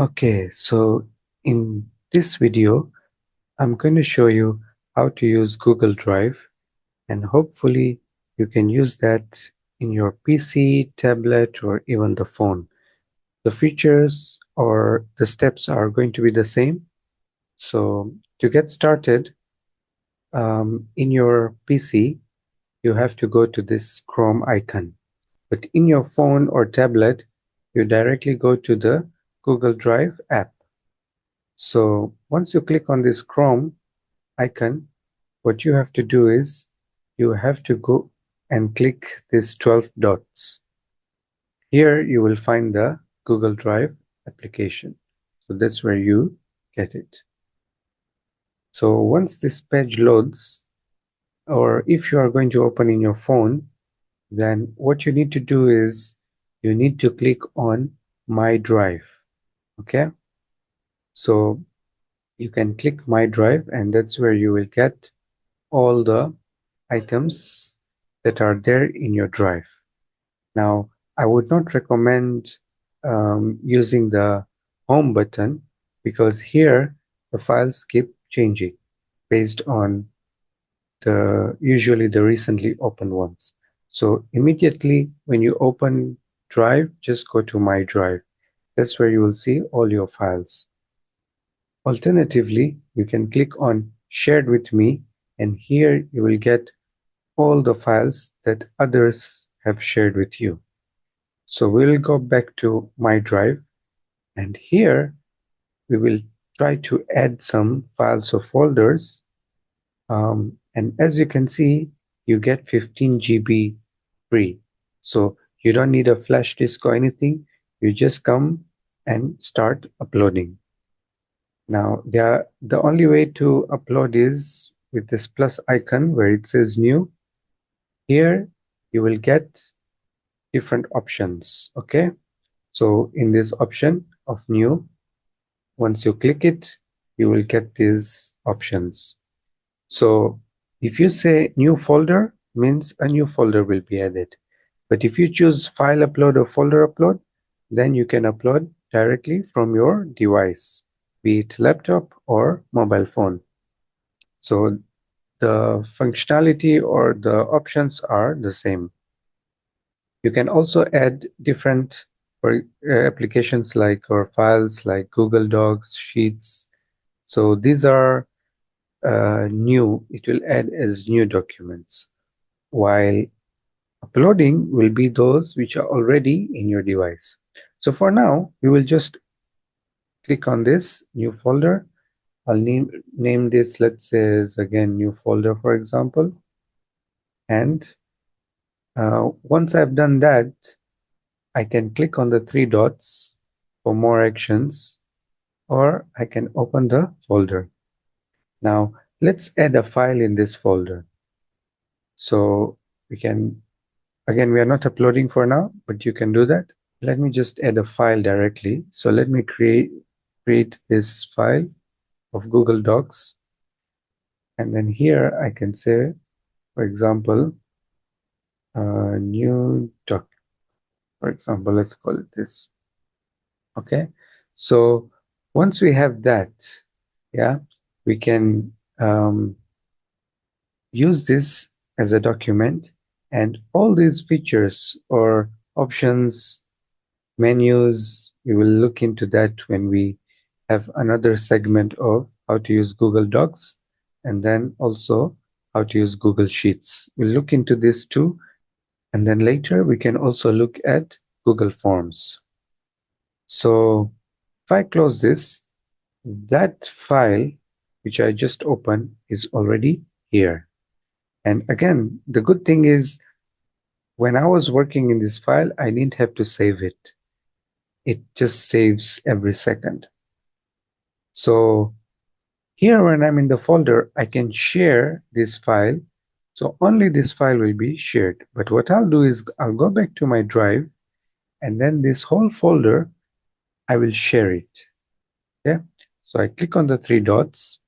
Okay, so in this video, I'm going to show you how to use Google Drive, and hopefully you can use that in your PC, tablet, or even the phone. The features or the steps are going to be the same. So to get started, in your PC, you have to go to this Chrome icon. But in your phone or tablet, you directly go to the Google Drive app. So once you click on this Chrome icon, what you have to do is you have to go and click these 12 dots. Here you will find the Google Drive application. So that's where you get it. So once this page loads, or if you are going to open in your phone, then what you need to do is you need to click on My Drive. Okay, so you can click My Drive, and that's where you will get all the items that are there in your drive. Now, I would not recommend using the home button, because here the files keep changing based on usually the recently opened ones. So immediately when you open Drive, just go to My Drive. That's where you will see all your files. Alternatively, you can click on Shared with Me, and here you will get all the files that others have shared with you. So we'll go back to My Drive, and here we will try to add some files or folders. And as you can see, you get 15 GB free. So you don't need a flash disk or anything. You just come and start uploading. Now, the only way to upload is with this plus icon where it says new. Here you will get different options. Okay, so in this option of new, once you click it, you will get these options. So if you say new folder, means a new folder will be added. But if you choose file upload or folder upload, then you can upload directly from your device, be it laptop or mobile phone. So the functionality or the options are the same. You can also add different applications like, or files like Google Docs, Sheets. So these are new. It will add as new documents, while uploading will be those which are already in your device. So for now, we will just click on this new folder. I'll name this, let's say, as again new folder, for example. And once I've done that, I can click on the three dots for more actions, or I can open the folder. Now, let's add a file in this folder. So we can, again, we are not uploading for now, but you can do that. Let me just add a file directly. So let me create this file of Google Docs. And then here I can say, for example, new doc. For example, let's call it this. Okay, so once we have that, yeah, we can use this as a document, and all these features or options, menus, we will look into that when we have another segment of how to use Google Docs, and then also how to use Google Sheets. We'll look into this too, and then later we can also look at Google Forms. So if I close this, that file which I just opened is already here. And again, the good thing is when I was working in this file, I didn't have to save it. It just saves every second. So here when I'm in the folder, I can share this file. So only this file will be shared. But what I'll do is I'll go back to my drive, and then this whole folder, I will share it. Yeah. So I click on the three dots.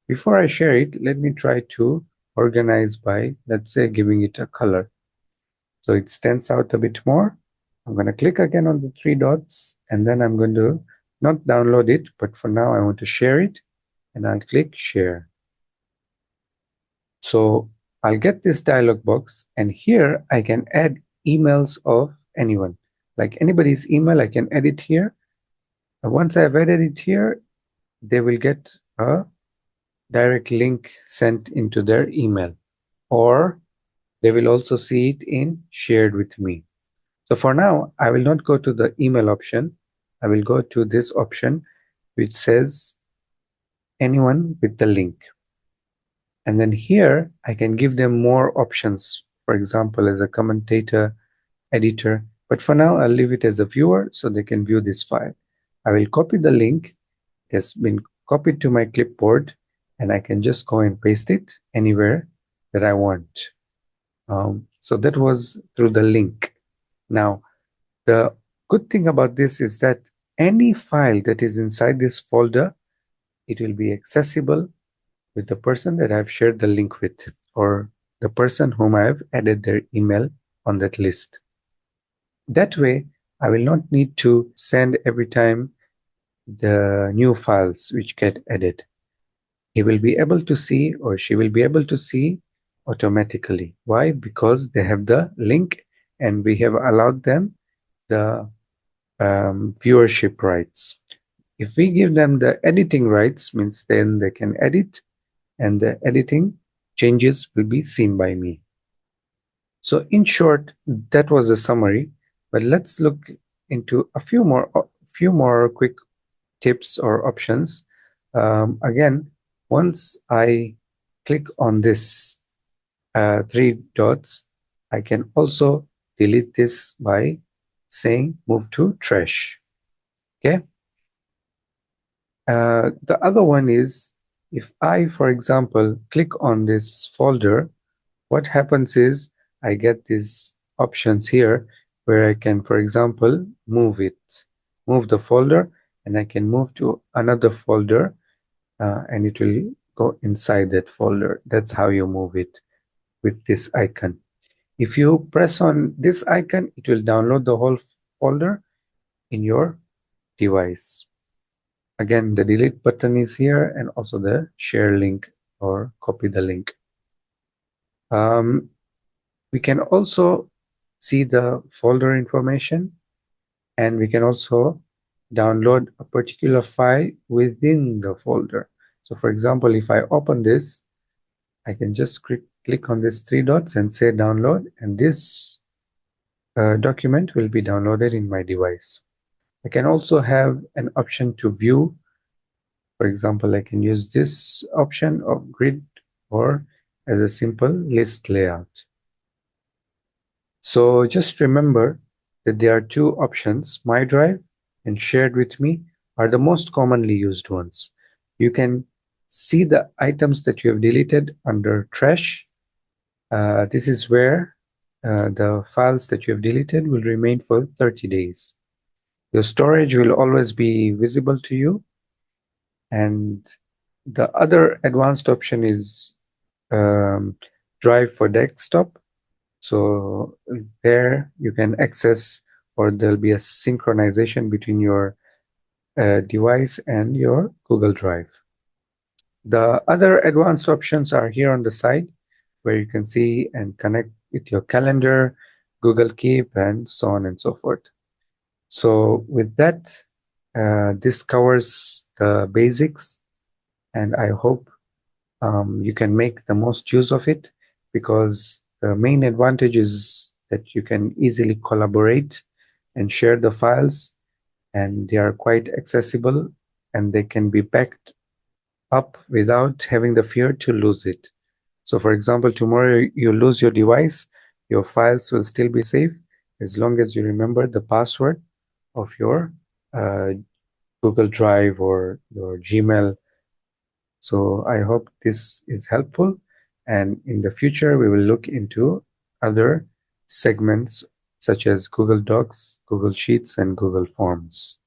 Before I share it, let me try to organize by, let's say, giving it a color. So it stands out a bit more. I'm going to click again on the three dots, and then I'm going to not download it, but for now I want to share it, and I'll click share. So I'll get this dialog box, and here I can add emails of anyone. Like anybody's email, I can edit here. And once I've added it here, they will get a direct link sent into their email, or they will also see it in shared with me. So for now, I will not go to the email option. I will go to this option which says anyone with the link. And then here I can give them more options, for example, as a commentator, editor. But for now, I'll leave it as a viewer so they can view this file. I will copy the link. It has been copied to my clipboard, and I can just go and paste it anywhere that I want. So that was through the link. Now, the good thing about this is that any file that is inside this folder, it will be accessible with the person that I've shared the link with, or the person whom I have added their email on that list. That way, I will not need to send every time the new files which get added. He will be able to see, or she will be able to see automatically. Why? Because they have the link, and we have allowed them the viewership rights. If we give them the editing rights, means then they can edit, and the editing changes will be seen by me. So in short, that was a summary, but let's look into a few more quick tips or options. Again, once I click on this 3 dots, I can also delete this by saying move to trash. Okay. The other one is, if I, for example, click on this folder, what happens is I get these options here where I can, for example, move the folder, and I can move to another folder, and it will go inside that folder. That's how you move it with this icon. If you press on this icon, it will download the whole folder in your device. Again, the delete button is here, and also the share link or copy the link. We can also see the folder information, and we can also download a particular file within the folder. So for example, if I open this, I can just click on these 3 dots and say download, and this document will be downloaded in my device. I can also have an option to view. For example, I can use this option of grid or as a simple list layout. So just remember that there are 2 options. My Drive and Shared with Me are the most commonly used ones. You can see the items that you have deleted under trash. This is where the files that you have deleted will remain for 30 days. Your storage will always be visible to you. And the other advanced option is Drive for desktop. So there you can access, or there'll be a synchronization between your device and your Google Drive. The other advanced options are here on the side, where you can see and connect with your calendar, Google Keep, and so on and so forth. So with that, this covers the basics, and I hope you can make the most use of it, because the main advantage is that you can easily collaborate and share the files, and they are quite accessible, and they can be backed up without having the fear to lose it. So for example, tomorrow you lose your device, your files will still be safe as long as you remember the password of your Google Drive or your Gmail. So I hope this is helpful, and in the future we will look into other segments such as Google Docs, Google Sheets, and Google Forms.